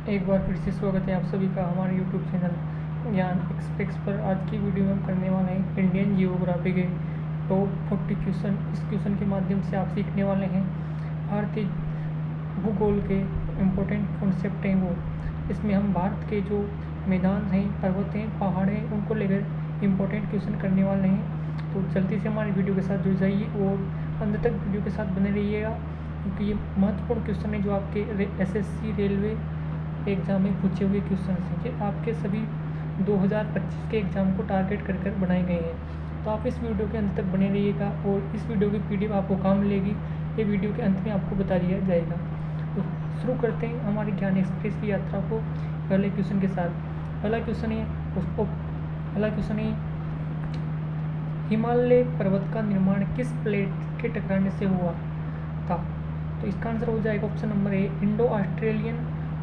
एक बार फिर से स्वागत है आप सभी का हमारे यूट्यूब चैनल ज्ञान एक्सप्रेस पर। आज की वीडियो में हम करने वाले हैं इंडियन जियोग्राफी के टॉप 40 क्वेश्चन। इस क्वेश्चन के माध्यम से आप सीखने वाले हैं भारतीय भूगोल के इम्पोर्टेंट कॉन्सेप्ट हैं वो। इसमें हम भारत के जो मैदान हैं, पर्वत हैं, पहाड़ हैं, उनको लेकर इम्पोर्टेंट क्वेश्चन करने वाले हैं। तो जल्दी से हमारी वीडियो के साथ जुड़ जाइए और अंत तक वीडियो के साथ बने रहिएगा, क्योंकि ये महत्वपूर्ण क्वेश्चन है जो आपके एसएससी रेलवे एग्ज़ाम में पूछे हुए क्वेश्चन हैं। ये आपके सभी 2025 के एग्ज़ाम को टारगेट कर बनाए गए हैं। तो आप इस वीडियो के अंत तक बने रहिएगा और इस वीडियो की पीडीएफ आपको काम मिलेगी। ये वीडियो के अंत में आपको बता दिया जाएगा। तो शुरू करते हैं हमारी ज्ञान एक्सप्रेस की यात्रा को पहले क्वेश्चन के साथ। पहला क्वेश्चन है हिमालय पर्वत का निर्माण किस प्लेट के टकराने से हुआ था? तो इसका आंसर हो जाएगा option number A, Indo Australian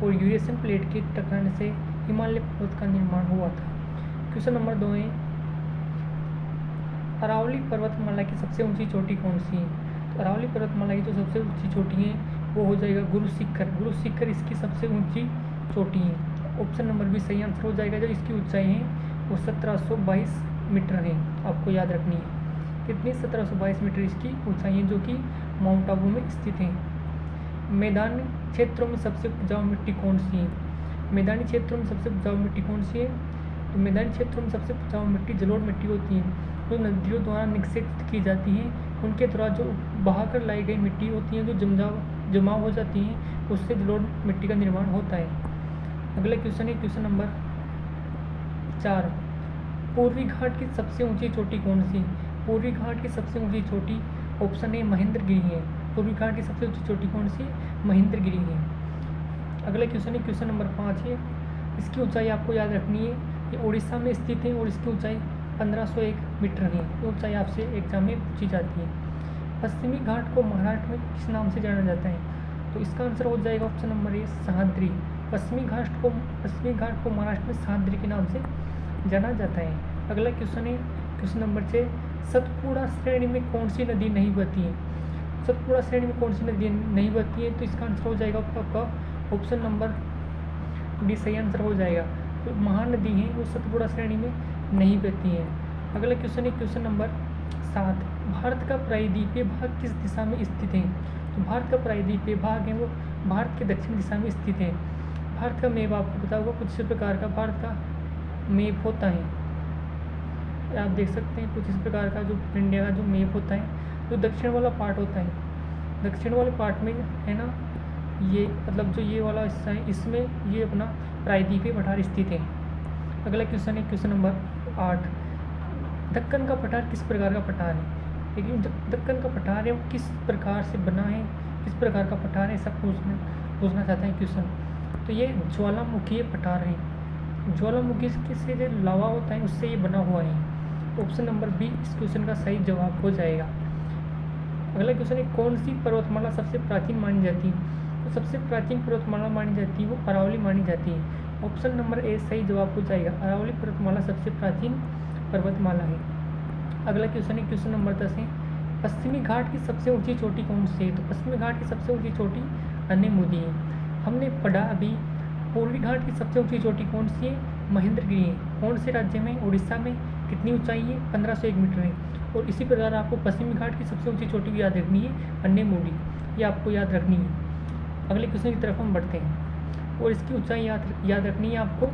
और यूरेशियन प्लेट के टकराने से हिमालय पर्वत का निर्माण हुआ था। क्वेश्चन नंबर 2 है, अरावली पर्वतमाला की सबसे ऊंची चोटी कौन सी है? तो अरावली पर्वतमाला की जो सबसे ऊंची चोटी है वो हो जाएगा गुरु शिखर। गुरु शिखर इसकी सबसे ऊंची चोटी है। ऑप्शन नंबर बी सही आंसर हो जाएगा। जो इसकी ऊंचाई है वो 1722 मीटर है। आपको याद रखनी है कितनी, 1722 मीटर इसकी ऊंचाई है, जो कि माउंट आबू में स्थित है। मैदानी क्षेत्रों में सबसे उपजाऊ मिट्टी कौन सी है? मैदानी क्षेत्रों में सबसे उपजाऊ मिट्टी कौन सी है? तो मैदानी क्षेत्रों में सबसे उपजाऊ मिट्टी जलोढ़ मिट्टी होती है, जो नदियों द्वारा निक्षेपित की जाती है। उनके द्वारा जो बहाकर लाई गई मिट्टी होती है, जो जमा हो जाती हैं, उससे जलोढ़ मिट्टी का निर्माण होता है। अगला क्वेश्चन है क्वेश्चन नंबर 4, पूर्वी घाट की सबसे ऊंची चोटी कौन सी है? पूर्वी घाट की सबसे ऊंची चोटी ऑप्शन ए महेंद्रगिरी है। पूर्वी घाट की सबसे ऊंची चोटी कौन सी? महेंद्रगिरी है। अगला क्वेश्चन है क्वेश्चन नंबर 5 है, इसकी ऊंचाई आपको याद रखनी है। ये उड़ीसा में स्थित है और इसकी ऊंचाई 1501 मीटर है। ये ऊंचाई आपसे एग्जाम में पूछी जाती है। पश्चिमी घाट को महाराष्ट्र में किस नाम से जाना जाता है? तो इसका आंसर हो जाएगा ऑप्शन नंबर ए, सह्याद्री। पश्चिमी घाट को महाराष्ट्र में सह्याद्री के नाम से जाना जाता है। अगला क्वेश्चन है क्वेश्चन नंबर 6, सतपुड़ा श्रेणी में कौन सी नदी नहीं बहती है? सतपुड़ा श्रेणी में कौन सी नदी नहीं बहती है? तो इसका आंसर हो जाएगा आपका ऑप्शन नंबर डी सही आंसर हो जाएगा। तो महानदी है वो सतपुड़ा श्रेणी में नहीं बहती है। अगला क्वेश्चन है क्वेश्चन नंबर 7, भारत का प्रायद्वीपीय भाग किस दिशा में स्थित है? तो भारत का प्रायद्वीपीय भाग है वो भारत के दक्षिण दिशा में स्थित है। भारत का मैप आपको पता होगा कुछ इस प्रकार का भारत का मैप होता है। आप देख सकते हैं कुछ इस प्रकार का जो इंडिया का जो मैप होता है, जो दक्षिण वाला पार्ट होता है, दक्षिण वाले पार्ट में है ना, ये मतलब जो ये वाला हिस्सा है, इसमें ये अपना प्रायद्वीपीय पठार स्थित है। अगला क्वेश्चन है क्वेश्चन नंबर 8, दक्कन का पठार किस प्रकार का पठार है? लेकिन दक्कन का पठार है वो किस प्रकार से बना है, किस प्रकार का पठार है, सब पूछना चाहता है क्वेश्चन। तो ये ज्वालामुखी पठार है। ज्वालामुखी से जो लावा होता है उससे ये बना हुआ है। ऑप्शन नंबर बी इस क्वेश्चन का सही जवाब हो जाएगा। अगला क्वेश्चन है, कौन सी पर्वतमाला सबसे प्राचीन मानी जाती है? तो सबसे प्राचीन पर्वतमाला मानी जाती है वो अरावली मानी जाती है। ऑप्शन नंबर ए सही जवाब हो जाएगा। अरावली पर्वतमाला सबसे प्राचीन पर्वतमाला है। अगला क्वेश्चन है क्वेश्चन नंबर 10 है, पश्चिमी घाट की सबसे ऊंची चोटी कौन सी है? तो पश्चिमी घाट की सबसे ऊंची चोटी अनेमुदी है। हमने पढ़ा अभी पूर्वी घाट की सबसे ऊंची चोटी कौन सी है? महेंद्रगिरी है। कौन से राज्य में? उड़ीसा में। कितनी ऊंचाई है? 1501 मीटर है। और इसी प्रकार आपको पश्चिमी घाट की सबसे ऊंची चोटी भी याद रखनी है, अनेमुदी, ये आपको याद रखनी है। अगले क्वेश्चन की तरफ हम बढ़ते हैं और इसकी ऊंचाई याद रखनी है आपको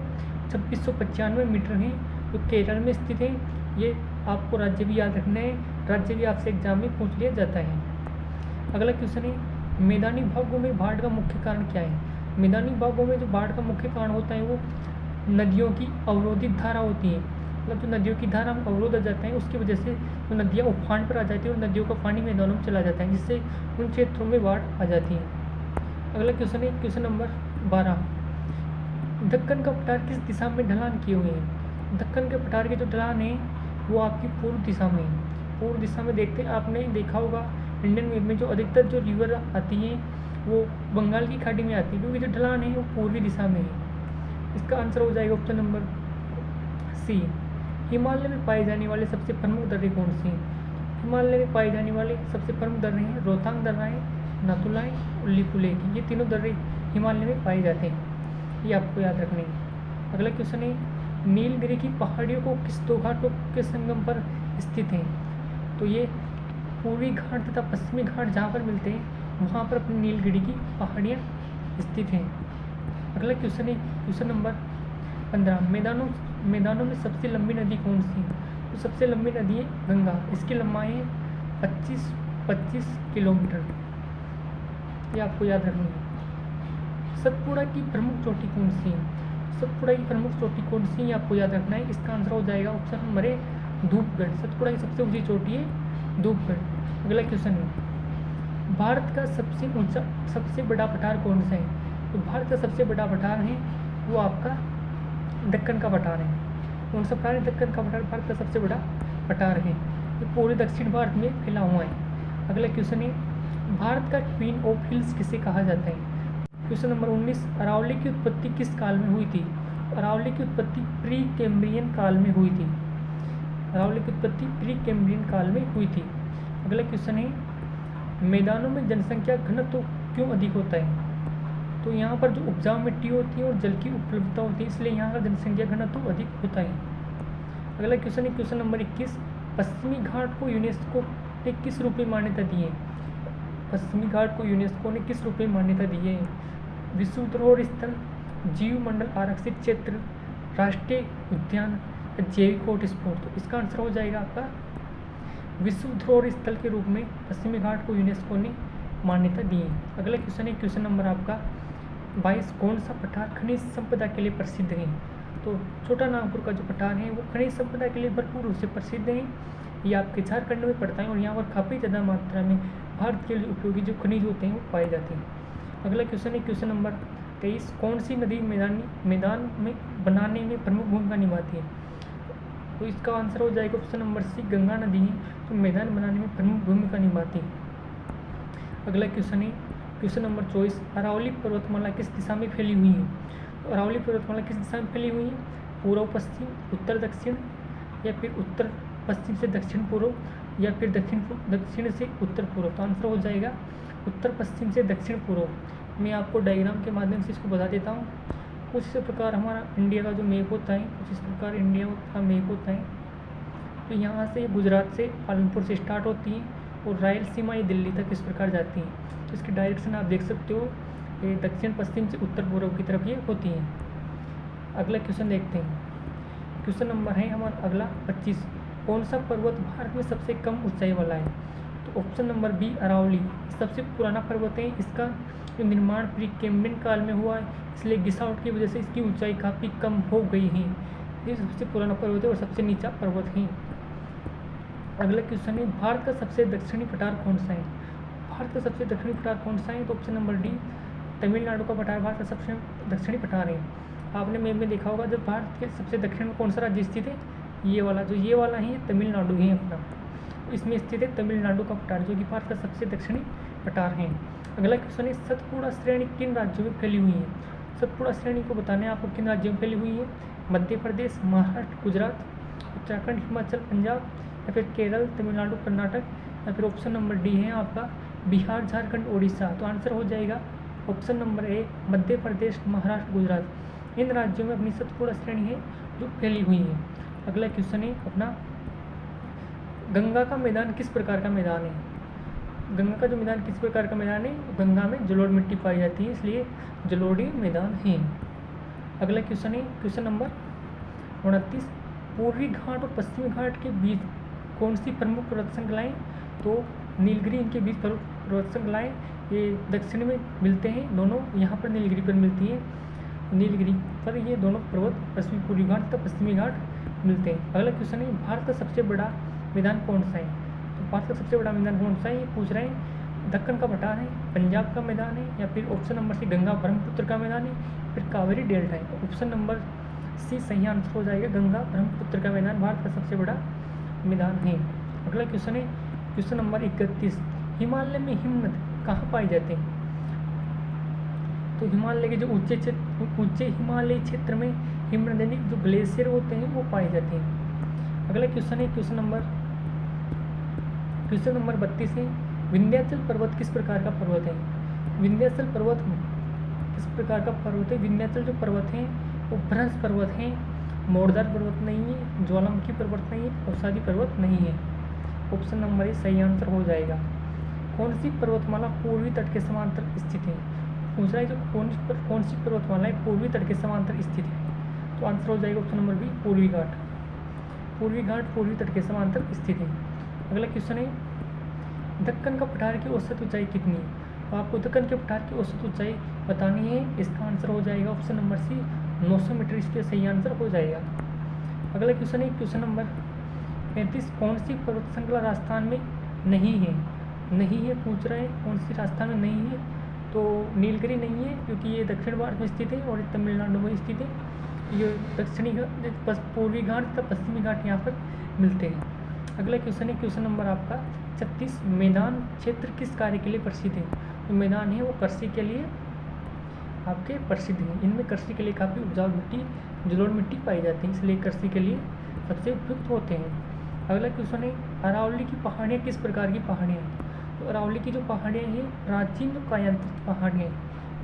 2695 मीटर है, जो केरल में स्थित है। ये आपको राज्य भी याद रखना है, राज्य भी आपसे एग्जाम में पूछ लिया जाता है। अगला क्वेश्चन है, मैदानी भागों में बाढ़ का मुख्य कारण क्या है? मैदानी भागों में जो बाढ़ का मुख्य कारण होता है वो नदियों की अवरोधित धारा होती है। मतलब जो नदियों की धारा में अवरोध आ जाता है उसकी वजह से जो नदियाँ उफान पर आ जाती है और नदियों का पानी मैदानों में चला जाता है, जिससे उन क्षेत्रों में बाढ़ आ जाती है। अगला क्वेश्चन है क्वेश्चन नंबर 12, दक्कन का पठार किस दिशा में ढलान किए हुए हैं? दक्कन के पठार के जो ढलान है वो आपकी पूर्व दिशा में है। पूर्व दिशा में देखते आपने देखा होगा इंडियन मैप में जो अधिकतर जो रिवर आती हैं वो बंगाल की खाड़ी में आती है, क्योंकि जो ढलान है वो पूर्वी दिशा में है। इसका आंसर हो जाएगा ऑप्शन नंबर सी। हिमालय में पाए जाने वाले सबसे प्रमुख दर्रे कौन से हैं? हिमालय में पाए जाने वाले सबसे प्रमुख दर्रे हैं रोहतांग दर्रा है, नाथुला है और लिपुलेख। ये तीनों दर्रे हिमालय में पाए जाते हैं। ये आपको याद रखनी है। अगला क्वेश्चन है, नीलगिरी की पहाड़ियों को किस दो घाटों के संगम पर स्थित हैं? तो ये पूर्वी घाट तथा पश्चिमी घाट जहाँ पर मिलते हैं वहाँ पर अपनी नीलगिरी की पहाड़ियाँ स्थित हैं। अगला क्वेश्चन है क्वेश्चन नंबर 15, मैदानों में सबसे लंबी नदी कौन सी है? तो सबसे लंबी नदी है गंगा, इसकी लंबाई है 25 किलोमीटर, ये आपको याद रखनी है। सतपुड़ा की प्रमुख चोटी कौन सी है? सतपुड़ा की प्रमुख चोटी कौन सी है आपको याद रखना है। इसका आंसर हो जाएगा option number A Dhupgarh. Satpura की सबसे ऊंची चोटी है धूपगढ़। अगला क्वेश्चन है, भारत का सबसे बड़ा पठार कौन सा है? तो भारत का सबसे बड़ा पठार है वो आपका दक्कन का पठार है। कौन सा पठार है? दक्कन का पठार भारत का सबसे बड़ा पठार है। ये पूरे दक्षिण भारत में फैला हुआ है। अगला क्वेश्चन है, भारत का क्वीन ऑफ हिल्स किसे कहा जाता है? क्वेश्चन नंबर 19, अरावली की उत्पत्ति किस काल में हुई थी? अरावली की उत्पत्ति प्री कैम्ब्रियन काल में हुई थी। अरावली की उत्पत्ति प्री कैम्ब्रियन काल में हुई थी। अगला क्वेश्चन है, मैदानों में जनसंख्या घनत्व क्यों अधिक होता है? तो यहाँ पर जो उपजाऊ मिट्टी होती है और जल की उपलब्धता होती है, इसलिए यहाँ का जनसंख्या घनत्व अधिक होता है। अगला क्वेश्चन है क्वेश्चन नंबर 21, पश्चिमी घाट को यूनेस्को ने किस रूप में मान्यता दी है? पश्चिमी घाट को यूनेस्को ने किस रूप में मान्यता दी है? विश्व धरोहर स्थल, जीव मंडल आरक्षित क्षेत्र, राष्ट्रीय उद्यान, जैविक हॉटस्पॉट। तो इसका आंसर हो जाएगा आपका विश्व धरोहर स्थल के रूप में पश्चिमी घाट को यूनेस्को ने मान्यता दी है। अगला क्वेश्चन है क्वेश्चन नंबर आपका 22, कौन सा पठार खनिज संपदा के लिए प्रसिद्ध है? तो छोटा नागपुर का जो पठार है वो खनिज संपदा के लिए भरपूर रूप से प्रसिद्ध है। ये आपके झारखंड में पड़ता है और यहाँ पर काफ़ी ज़्यादा मात्रा में भारत के लिए उपयोगी जो खनिज होते हैं वो पाए जाते हैं। अगला क्वेश्चन है क्वेश्चन नंबर 23, कौन सी नदी मैदान में बनाने में प्रमुख भूमिका निभाती है? तो इसका आंसर हो जाएगा ऑप्शन नंबर सी, गंगा नदी है जो मैदान बनाने में प्रमुख भूमिका निभाती है। अगला क्वेश्चन है क्वेश्चन नंबर 24, अरावली पर्वतमाला किस दिशा में फैली हुई है? तो अरावली पर्वतमाला किस दिशा में फैली हुई है? पूर्व पश्चिम, उत्तर दक्षिण, या फिर उत्तर पश्चिम से दक्षिण पूर्व, या फिर दक्षिण से उत्तर पूर्व। तो आंसर हो जाएगा उत्तर पश्चिम से दक्षिण पूर्व। मैं आपको डायग्राम के माध्यम से इसको बता देता हूँ। कुछ इस प्रकार हमारा इंडिया का जो मैप होता है, कुछ इस प्रकार इंडिया का मैप होता है। तो यहाँ से गुजरात से पालनपुर से स्टार्ट होती है और रायलसीमा ये दिल्ली तक इस प्रकार जाती है। तो इसकी डायरेक्शन आप देख सकते हो, ये दक्षिण पश्चिम से उत्तर पूर्व की तरफ ये होती है। अगला क्वेश्चन देखते हैं। क्वेश्चन नंबर है हमारा अगला 25, कौन सा पर्वत भारत में सबसे कम ऊंचाई वाला है? तो ऑप्शन नंबर बी, अरावली सबसे पुराना पर्वत है। इसका जो निर्माण प्री कैम्ब्रियन काल में हुआ है, इसलिए गिसावट की वजह से इसकी ऊंचाई काफ़ी कम हो गई है। ये सबसे पुराना पर्वत है और सबसे नीचा पर्वत है। अगला क्वेश्चन है, भारत का सबसे दक्षिणी पठार कौन सा है? भारत का सबसे दक्षिणी पठार कौन सा है? तो ऑप्शन नंबर डी, तमिलनाडु का पठार भारत का सबसे दक्षिणी पठार है। आपने मैप में देखा होगा, जब भारत के सबसे दक्षिण में कौन सा राज्य स्थित है? ये वाला है तमिलनाडु है अपना, इसमें स्थित है तमिलनाडु का पठार, जो कि भारत का सबसे दक्षिणी पठार है। अगला क्वेश्चन है, सतपुड़ा श्रेणी किन राज्यों में फैली हुई है? सतपुड़ा श्रेणी को बताना है आपको किन राज्यों में फैली हुई है। मध्य प्रदेश, महाराष्ट्र, गुजरात, उत्तराखंड, हिमाचल, पंजाब, या फिर केरल, तमिलनाडु, कर्नाटक, या फिर ऑप्शन नंबर डी है आपका बिहार, झारखंड, उड़ीसा। तो आंसर हो जाएगा option number A, Madhya Pradesh, Maharashtra, Gujarat. इन राज्यों में अपनी सतपुड़ा श्रेणी है जो फैली हुई है। अगला क्वेश्चन है अपना, गंगा का मैदान किस प्रकार का मैदान है? गंगा का जो मैदान किस प्रकार का मैदान है? गंगा में जलोढ़ मिट्टी पाई जाती है, इसलिए जलोढ़ी मैदान है। अगला क्वेश्चन है क्वेश्चन नंबर 29, पूर्वी घाट और पश्चिमी घाट के बीच कौन सी प्रमुख पर्वत श्रृंखलाएं? तो नीलगिरी इनके बीच पर्वत श्रृंखलाएं ये दक्षिण में मिलते हैं, दोनों यहाँ पर नीलगिरी पर मिलती है। नीलगिरी पर ये दोनों पर्वत पश्चिमी पूर्वी घाट तथा पश्चिमी घाट मिलते हैं। अगला क्वेश्चन है, भारत का सबसे बड़ा मैदान कौन सा है? तो भारत का सबसे बड़ा मैदान कौन सा है ये पूछ रहे हैं। दक्कन का पठार है, पंजाब का मैदान है, या फिर option number C Ganga Brahmaputra का मैदान है, फिर कावेरी डेल्टा है। ऑप्शन नंबर सी सही आंसर हो जाएगा, गंगा ब्रह्मपुत्र का मैदान भारत का सबसे बड़ा मैदान है। अगला क्वेश्चन है क्वेश्चन नंबर 31, हिमालय में हिमनद कहाँ पाए जाते हैं? तो हिमालय के जो ऊंचे हिमालयी क्षेत्र में हिमनदी जो ग्लेशियर होते हैं वो पाए जाते हैं। अगला क्वेश्चन है क्वेश्चन नंबर 32 है, विंध्याचल पर्वत किस प्रकार का पर्वत है? विंध्याचल पर्वत किस प्रकार का पर्वत है? विंध्याचल जो पर्वत हैं वो भ्रंश पर्वत हैं, मोड़दार पर्वत नहीं है, ज्वालामुखी पर्वत नहीं है, अवसादी पर्वत नहीं है। ऑप्शन नंबर ए सही आंसर हो जाएगा। कौन सी पर्वतमाला पूर्वी तट के समांतर स्थित है? पूछ रहा है जो कौन सी पर्वतमाला पूर्वी तट के समांतर स्थित है, तो आंसर हो जाएगा ऑप्शन नंबर बी पूर्वी घाट। पूर्वी घाट पूर्वी तट के समांतर स्थित है। अगला क्वेश्चन है दक्कन का पठार की औसत ऊंचाई कितनी है? तो आपको दक्कन के पठार की औसत ऊंचाई बतानी है। इसका आंसर हो जाएगा ऑप्शन नंबर सी 900 मीटर, इसके सही आंसर हो जाएगा। अगला क्वेश्चन है क्वेश्चन नंबर 35, कौन सी पर्वत श्रृंखला राजस्थान में नहीं है? नहीं है पूछ रहे हैं, कौन सी राजस्थान में नहीं है? तो नीलगिरी नहीं है क्योंकि ये दक्षिण भारत में स्थित है और तमिलनाडु में स्थित है। ये दक्षिणी पूर्वी घाट तथा पश्चिमी घाट यहाँ पर मिलते हैं। अगला क्वेश्चन है क्वेश्चन नंबर आपका 36, मैदान क्षेत्र किस कार्य के लिए प्रसिद्ध है? जो मैदान है वो कृषि के लिए आपके प्रसिद्ध हैं। इनमें कृषि के लिए काफ़ी उपजाऊ मिट्टी, जलोढ़ मिट्टी पाई जाती है, इसलिए कृषि के लिए सबसे उपयुक्त होते हैं। अगला क्वेश्चन है अरावली की पहाड़ियाँ किस प्रकार की पहाड़ियाँ हैं? तो अरावली की जो पहाड़ियाँ हैं प्राचीन कायांत्रित पहाड़ियाँ हैं,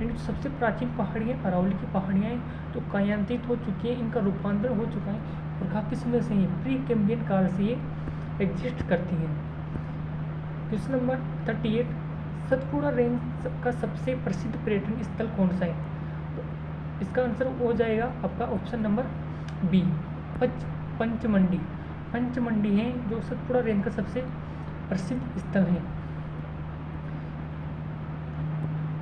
यानी जो सबसे प्राचीन पहाड़ियाँ अरावली की पहाड़ियाँ हैं तो कायांत्रित हो चुकी हैं, इनका रूपांतरण हो चुका है और काफ़ी समय से ये प्री कैम्ब्रियन काल से ये एग्जिस्ट करती हैं। क्वेश्चन नंबर 38, सतपुड़ा रेंज का सबसे प्रसिद्ध पर्यटन स्थल कौन सा है? तो इसका आंसर हो जाएगा आपका ऑप्शन नंबर बी पंचमंडी। पंचमंडी है जो सतपुड़ा रेंज का सबसे प्रसिद्ध स्थल है।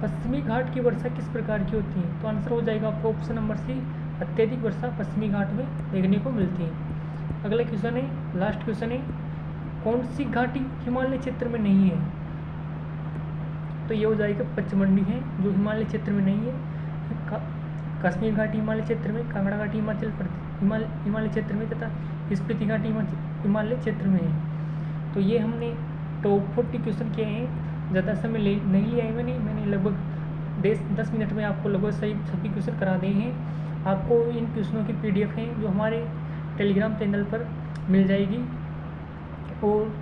पश्चिमी घाट की वर्षा किस प्रकार की होती है? तो आंसर हो जाएगा आपका ऑप्शन नंबर सी अत्यधिक वर्षा पश्चिमी घाट में देखने को मिलती है। अगला क्वेश्चन है लास्ट क्वेश्चन है कौन सी घाटी हिमालय क्षेत्र में नहीं है? तो ये हो जाएगा पचमंडी है जो हिमालय क्षेत्र में नहीं है। कश्मीर घाटी हिमालय क्षेत्र में, कांगड़ा घाटी हिमालय क्षेत्र में तथा स्पीति घाटी हिमालय क्षेत्र में है। तो ये हमने टॉप 40 क्वेश्चन किए हैं। ज़्यादा समय नहीं लिया है मैंने लगभग 10 मिनट में आपको लगभग सभी क्वेश्चन करा दिए हैं। आपको इन क्वेश्चनों की PDF है जो हमारे टेलीग्राम चैनल पर मिल जाएगी। और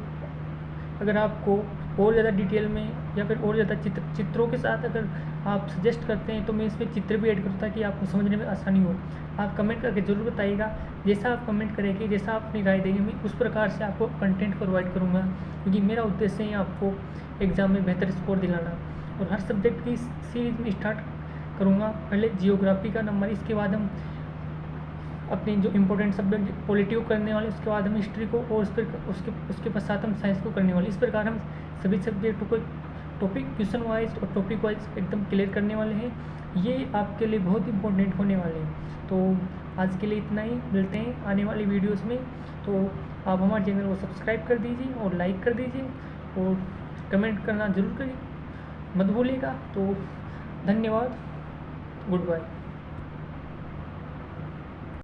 अगर आपको और ज़्यादा डिटेल में या फिर और ज़्यादा चित्रों के साथ अगर आप सजेस्ट करते हैं तो मैं इसमें चित्र भी ऐड करूँ ताकि आपको समझने में आसानी हो। आप कमेंट करके ज़रूर बताइएगा। जैसा आप कमेंट करेंगे, जैसा आप अपनी राय देंगे, मैं उस प्रकार से आपको कंटेंट प्रोवाइड करूँगा, क्योंकि मेरा उद्देश्य है आपको एग्ज़ाम में बेहतर स्कोर दिलाना। और हर सब्जेक्ट की सीरीज में स्टार्ट करूँगा। पहले जियोग्राफी का नंबर, इसके बाद हम अपनी जो इम्पोर्टेंट सब्जेक्ट पॉलिटी को करने वाले, उसके बाद हम हिस्ट्री को और उसके पश्चात हम साइंस को करने वाले। इस प्रकार हम सभी सब्जेक्टों को टॉपिक क्वेश्चन वाइज और टॉपिक वाइज एकदम क्लियर करने वाले हैं। ये आपके लिए बहुत इंपॉर्टेंट होने वाले हैं। तो आज के लिए इतना ही, मिलते हैं आने वाली वीडियोस में। तो आप हमारे चैनल को सब्सक्राइब कर दीजिए और लाइक कर दीजिए और कमेंट करना ज़रूर करिए, मत भूलिएगा। तो धन्यवाद, गुड बाय।